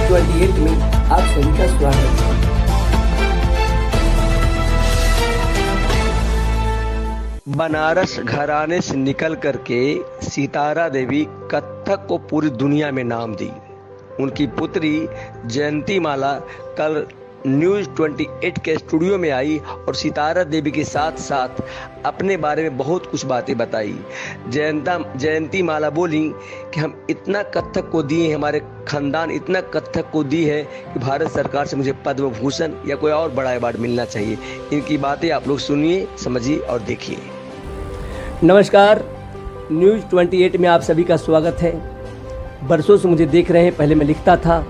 28 में आप सभी का स्वागत है। बनारस घराने से निकल करके सितारा देवी कथक को पूरी दुनिया में नाम दी। उनकी पुत्री जयंती माला कल न्यूज़ 28 के स्टूडियो में आई और सितारा देवी के साथ साथ अपने बारे में बहुत कुछ बातें बताई। जयंती माला बोली कि हम इतना कथक को दिए, हमारे खानदान इतना कथक को दी है कि भारत सरकार से मुझे पद्म भूषण या कोई और बड़ा अवार्ड मिलना चाहिए। इनकी बातें आप लोग सुनिए, समझिए और देखिए। नमस्कार, न्यूज़ 28 में आप सभी का स्वागत है। बरसों से मुझे देख रहे हैं, पहले मैं लिखता था,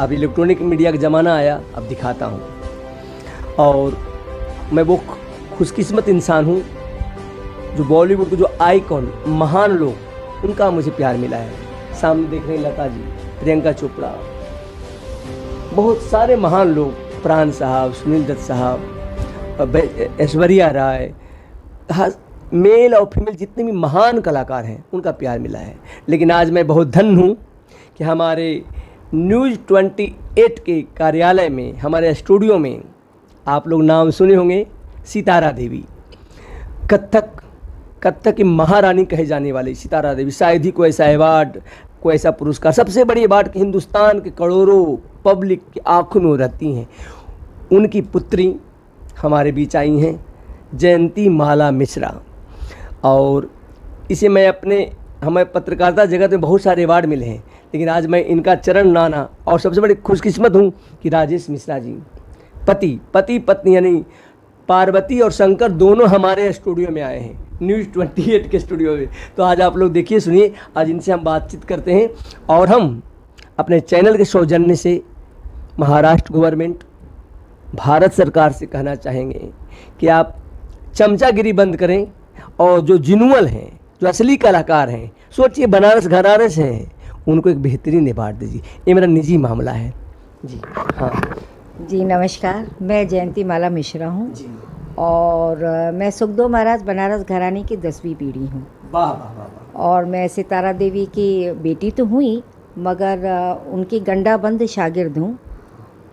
अब इलेक्ट्रॉनिक मीडिया का ज़माना आया, अब दिखाता हूँ। और मैं वो खुशकिस्मत इंसान हूँ जो बॉलीवुड के जो आइकॉन, महान लोग, उनका मुझे प्यार मिला है। सामने देख रहे हैं लता जी, प्रियंका चोपड़ा, बहुत सारे महान लोग, प्राण साहब, सुनील दत्त साहब, ऐश्वर्या राय, मेल और फीमेल जितने भी महान कलाकार हैं, उनका प्यार मिला है। लेकिन आज मैं बहुत धन्य हूँ कि हमारे न्यूज़ 28 के कार्यालय में, हमारे स्टूडियो में, आप लोग नाम सुने होंगे, सितारा देवी, कथक की महारानी कहे जाने वाली सितारा देवी। शायद ही कोई ऐसा अवार्ड, कोई ऐसा पुरस्कार, सबसे बड़ी अवार्ड कि हिंदुस्तान के करोड़ों पब्लिक की आंखों में रहती हैं। उनकी पुत्री हमारे बीच आई हैं, जयंती माला मिश्रा। और इसे मैं हमें पत्रकारिता जगत में बहुत सारे अवार्ड मिले हैं, लेकिन आज मैं इनका चरण नाना, और सबसे बड़ी खुशकिस्मत हूँ कि राजेश मिश्रा जी, पति पत्नी यानी पार्वती और शंकर दोनों हमारे स्टूडियो में आए हैं, न्यूज़ 28 के स्टूडियो में। तो आज आप लोग देखिए, सुनिए, आज इनसे हम बातचीत करते हैं। और हम अपने चैनल के सौजन्य से महाराष्ट्र गवर्नमेंट, भारत सरकार से कहना चाहेंगे कि आप चमचागिरी बंद करें और जो जिनुअल हैं, जो असली कलाकार हैं, सोचिए बनारस घराने से हैं, उनको एक बेहतरीन अवार्ड दीजिए। ये मेरा निजी मामला है जी। हाँ जी, नमस्कार, मैं जयंती माला मिश्रा हूँ जी। और मैं सुखदेव महाराज बनारस घराने की 10वीं पीढ़ी हूँ। वाह वाह वाह वाह। और मैं सितारा देवी की बेटी तो हुई, मगर उनकी गंडाबंद शागिर्द हूँ।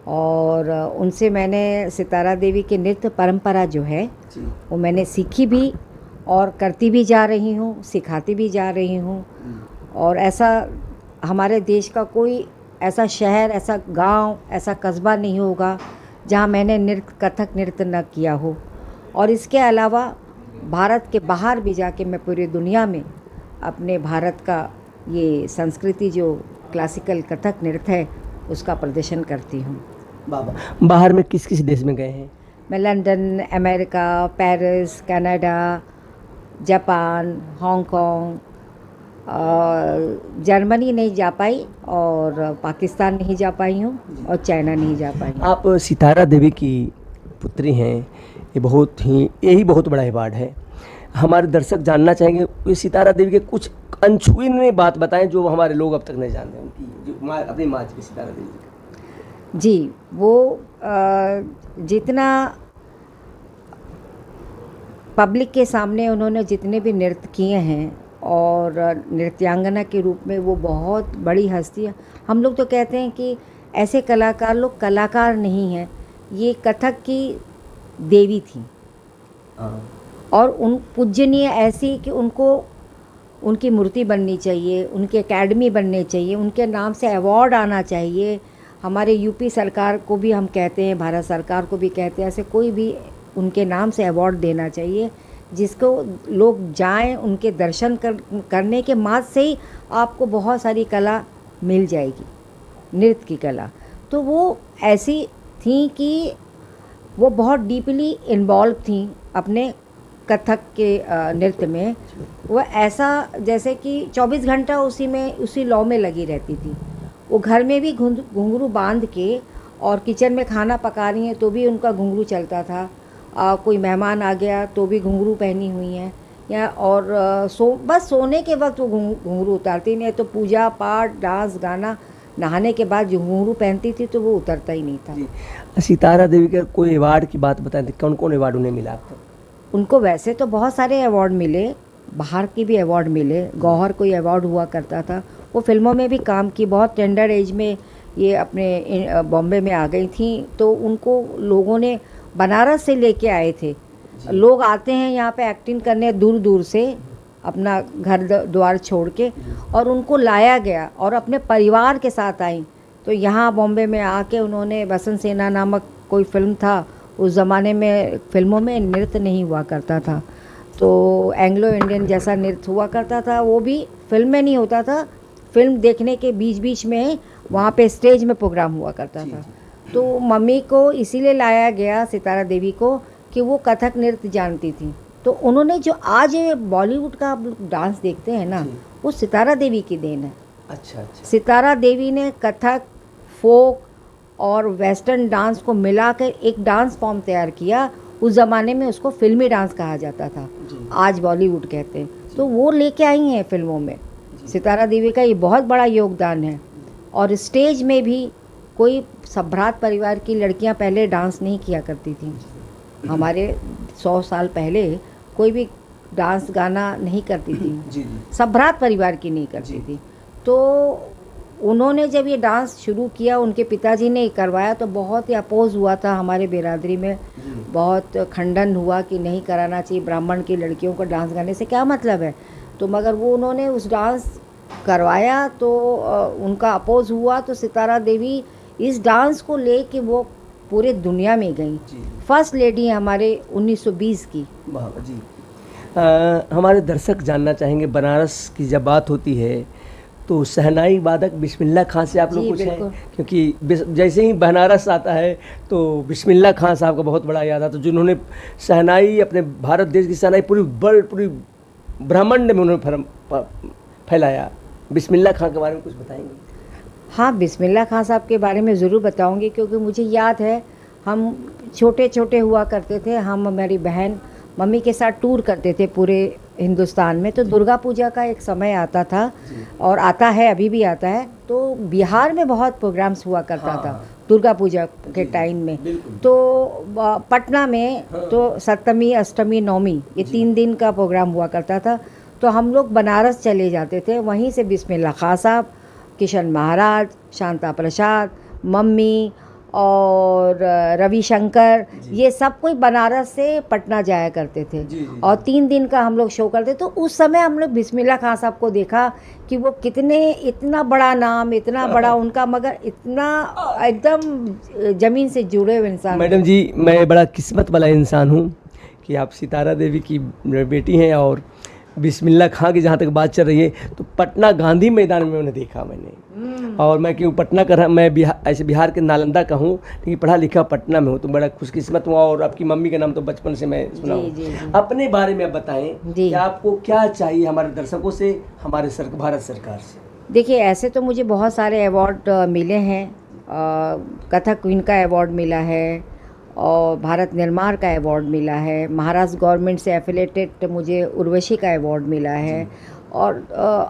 और उनसे मैंने सितारा देवी की नृत्य परंपरा जो है वो मैंने सीखी भी और करती भी जा रही हूँ, सिखाती भी जा रही हूँ। और ऐसा हमारे देश का कोई ऐसा शहर, ऐसा गांव, ऐसा कस्बा नहीं होगा जहाँ मैंने कथक नृत्य न किया हो। और इसके अलावा भारत के बाहर भी जाके मैं पूरी दुनिया में अपने भारत का ये संस्कृति जो क्लासिकल कथक नृत्य है उसका प्रदर्शन करती हूँ। बाहर में किस किस देश में गए हैं? मैं London, America, Paris, Canada, Japan, Hong Kong, Germany नहीं जा पाई, और पाकिस्तान नहीं जा पाई हूँ, और चाइना नहीं जा पाई। आप सितारा देवी की पुत्री हैं, यही बहुत बड़ा अवार्ड है। हमारे दर्शक जानना चाहेंगे कि सितारा देवी के कुछ अनछुई बात बताएं जो हमारे लोग अब तक नहीं जानते, उनकी जो अपनी माँ की सितारा देवी। जी, वो जितना पब्लिक के सामने उन्होंने जितने भी नृत्य किए हैं, और नृत्यांगना के रूप में वो बहुत बड़ी हस्ती है। हम लोग तो कहते हैं कि ऐसे कलाकार लोग कलाकार नहीं हैं, ये कथक की देवी थी। और उन पूजनीय ऐसी कि उनको उनकी मूर्ति बननी चाहिए, उनकी एकेडमी बननी चाहिए, उनके नाम से अवार्ड आना चाहिए। हमारे यूपी सरकार को भी हम कहते हैं, भारत सरकार को भी कहते हैं, ऐसे कोई भी उनके नाम से अवार्ड देना चाहिए, जिसको लोग जाएं, उनके दर्शन करने के बाद से ही आपको बहुत सारी कला मिल जाएगी, नृत्य की कला। तो वो ऐसी थी कि वो बहुत डीपली इन्वॉल्व थी अपने कथक के नृत्य में। वो ऐसा जैसे कि 24 घंटा उसी लौ में लगी रहती थी। वो घर में भी घुंघरू बांध के, और किचन में खाना पका रही हैं तो भी उनका घुंघरू चलता था। कोई मेहमान आ गया तो भी घुंघरू पहनी हुई हैं, या और बस सोने के वक्त वो घुंघरू उतारती नहीं, तो पूजा पाठ, डांस, गाना, नहाने के बाद जो घुंघरू पहनती थी तो वो उतरता ही नहीं था। सितारा देवी के कोई अवार्ड की बात बताएं, कौन कौन अवार्ड उन्हें मिला आपको? उनको वैसे तो बहुत सारे अवार्ड मिले, बाहर की भी अवार्ड मिले। गौहर कोई अवार्ड हुआ करता था, वो फिल्मों में भी काम की, बहुत टेंडर एज में ये अपने बॉम्बे में आ गई थी, तो उनको लोगों ने बनारस से लेके आए थे। लोग आते हैं यहाँ पे एक्टिंग करने दूर दूर से, अपना घर द्वार छोड़ के, और उनको लाया गया और अपने परिवार के साथ आई। तो यहाँ बॉम्बे में आके उन्होंने बसंत सेना नामक कोई फिल्म था, उस ज़माने में फिल्मों में नृत्य नहीं हुआ करता था, तो एंग्लो इंडियन जैसा नृत्य हुआ करता था, वो भी फिल्म में नहीं होता था, फिल्म देखने के बीच बीच में वहाँ पे स्टेज में प्रोग्राम हुआ करता था। तो मम्मी को इसीलिए लाया गया, सितारा देवी को, कि वो कथक नृत्य जानती थी। तो उन्होंने जो आज ये बॉलीवुड का आप लोग डांस देखते हैं ना, वो सितारा देवी की देन है। अच्छा। सितारा देवी ने कथक, फोक और वेस्टर्न डांस को मिलाकर एक डांस फॉर्म तैयार किया। उस ज़माने में उसको फिल्मी डांस कहा जाता था, आज बॉलीवुड कहते हैं। तो वो लेके आई हैं फिल्मों में। सितारा देवी का ये बहुत बड़ा योगदान है। और स्टेज में भी कोई सभ्रात परिवार की लड़कियां पहले डांस नहीं किया करती थी। हमारे 100 साल पहले कोई भी डांस गाना नहीं करती थी, सभ्रात परिवार की नहीं करती थी। तो उन्होंने जब ये डांस शुरू किया, उनके पिताजी ने करवाया, तो बहुत ही अपोज हुआ था हमारे बिरादरी में, बहुत खंडन हुआ कि नहीं कराना चाहिए, ब्राह्मण की लड़कियों को डांस गाने से क्या मतलब है। तो मगर वो उन्होंने उस डांस करवाया तो उनका अपोज हुआ। तो सितारा देवी इस डांस को लेके वो पूरे दुनिया में गई, फर्स्ट लेडी है हमारे 1920 की। जी। हमारे दर्शक जानना चाहेंगे, बनारस की जब बात होती है तो शहनाई वादक बिस्मिल्लाह खां से आप लोग कुछ हैं, क्योंकि जैसे ही बनारस आता है तो बिस्मिल्लाह खां साहब का बहुत बड़ा याद आता है, जिन्होंने शहनाई, अपने भारत देश की शहनाई पूरी ब्रह्मांड में उन्होंने फैलाया। बिस्मिल्लाह खां के बारे में कुछ बताएंगे? हाँ, बिस्मिल्लाह खां साहब के बारे में ज़रूर बताऊंगी, क्योंकि मुझे याद है हम छोटे छोटे हुआ करते थे, हम मेरी बहन मम्मी के साथ टूर करते थे पूरे हिंदुस्तान में। तो दुर्गा पूजा का एक समय आता था, और आता है, अभी भी आता है। तो बिहार में बहुत प्रोग्राम्स हुआ करता था दुर्गा पूजा के टाइम में। तो पटना में तो सप्तमी, अष्टमी, नवमी, ये 3 दिन का प्रोग्राम हुआ करता था। तो हम लोग बनारस चले जाते थे, वहीं से बिस्मिल्लाह खां साहब, किशन महाराज, शांता प्रसाद, मम्मी और रविशंकर, ये सब कोई बनारस से पटना जाया करते थे। और 3 दिन का हम लोग शो करते। तो उस समय हम लोग बिस्मिल्लाह खां साहब को देखा कि वो इतना बड़ा नाम, इतना बड़ा उनका, मगर इतना एकदम ज़मीन से जुड़े हुए इंसान। मैडम जी, मैं बड़ा किस्मत वाला इंसान हूँ कि आप सितारा देवी की बेटी हैं। और बिस्मिल्लाह खां की जहाँ तक बात चल रही है, तो पटना गांधी मैदान में उन्हें देखा मैंने। और मैं क्यों पटना का, मैं बिहार के नालंदा का हूँ, लेकिन पढ़ा लिखा पटना में हूँ, तो बड़ा खुशकिस्मत हुआ। और आपकी मम्मी का नाम तो बचपन से मैं सुना हूँ। अपने बारे में आप बताएं कि आपको क्या चाहिए हमारे दर्शकों से, हमारे भारत सरकार से? देखिए, ऐसे तो मुझे बहुत सारे अवार्ड मिले हैं। कथक क्वीन का अवार्ड मिला है, और भारत निर्माण का अवार्ड मिला है, महाराष्ट्र गवर्नमेंट से एफिलेटेड मुझे उर्वशी का अवार्ड मिला है। और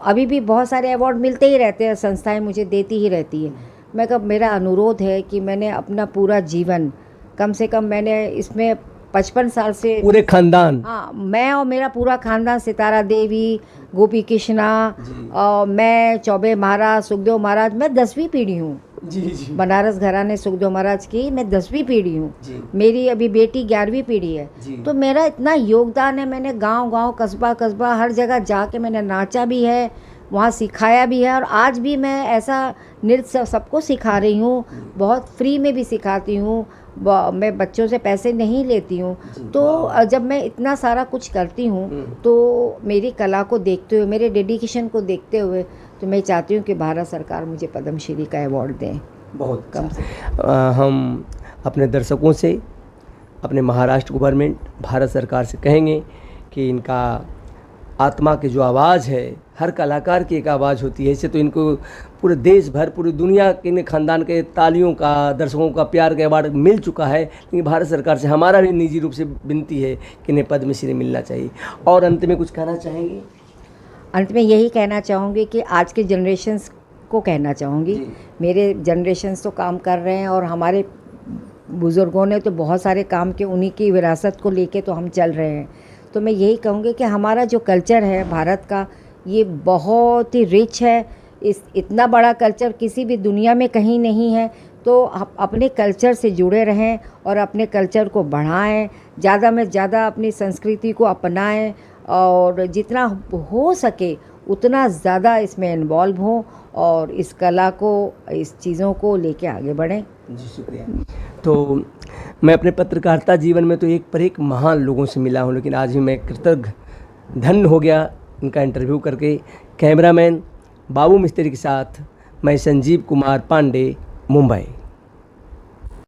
अभी भी बहुत सारे अवार्ड मिलते ही रहते हैं, संस्थाएं मुझे देती ही रहती है। मेरा अनुरोध है कि मैंने अपना पूरा जीवन, कम से कम मैंने इसमें 55 साल से, पूरे खानदान, हाँ, मैं और मेरा पूरा खानदान, सितारा देवी, गोपी कृष्णा, और मैं, चौबे महाराज, सुखदेव महाराज, मैं 10वीं पीढ़ी हूँ। बनारस घराने सुखदेव महाराज की मैं 10वीं पीढ़ी हूँ। मेरी अभी बेटी 11वीं पीढ़ी है। तो मेरा इतना योगदान है, मैंने गांव-गांव, कस्बा हर जगह जाके मैंने नाचा भी है, वहाँ सिखाया भी है। और आज भी मैं ऐसा नृत्य सबको सिखा रही हूँ, बहुत फ्री में भी सिखाती हूँ, मैं बच्चों से पैसे नहीं लेती हूँ। तो जब मैं इतना सारा कुछ करती हूँ, तो मेरी कला को देखते हुए, मेरे डेडिकेशन को देखते हुए, तो मैं चाहती हूँ कि भारत सरकार मुझे पद्मश्री का अवार्ड दें। बहुत कम से हम अपने दर्शकों से, अपने महाराष्ट्र गवर्नमेंट, भारत सरकार से कहेंगे कि इनका आत्मा की जो आवाज़ है, हर कलाकार की एक आवाज़ होती है। इससे तो इनको पूरे देश भर, पूरी दुनिया के इन खानदान के तालियों का, दर्शकों का प्यार का अवार्ड मिल चुका है। लेकिन भारत सरकार से हमारा भी निजी रूप से विनती है कि इन्हें पद्मश्री मिलना चाहिए। और अंत में कुछ कहना चाहेंगे? अंत में यही कहना चाहूँगी कि आज के जनरेशन्स को कहना चाहूँगी, मेरे जनरेशन्स तो काम कर रहे हैं, और हमारे बुज़ुर्गों ने तो बहुत सारे काम के, उन्हीं की विरासत को लेके तो हम चल रहे हैं। तो मैं यही कहूँगी कि हमारा जो कल्चर है भारत का, ये बहुत ही रिच है, इस इतना बड़ा कल्चर किसी भी दुनिया में कहीं नहीं है। तो अपने कल्चर से जुड़े रहें और अपने कल्चर को बढ़ाएं, ज़्यादा में ज़्यादा अपनी संस्कृति को अपनाएं और जितना हो सके उतना ज़्यादा इसमें इन्वॉल्व हों और इस कला को, इस चीज़ों को लेके आगे बढ़ें। जी शुक्रिया। तो मैं अपने पत्रकारिता जीवन में तो एक पर एक महान लोगों से मिला हूँ, लेकिन आज भी मैं कृतज्ञ धन्य हो गया इनका इंटरव्यू करके। कैमरामैन बाबू मिस्त्री के साथ मैं संजीव कुमार पांडे, मुंबई।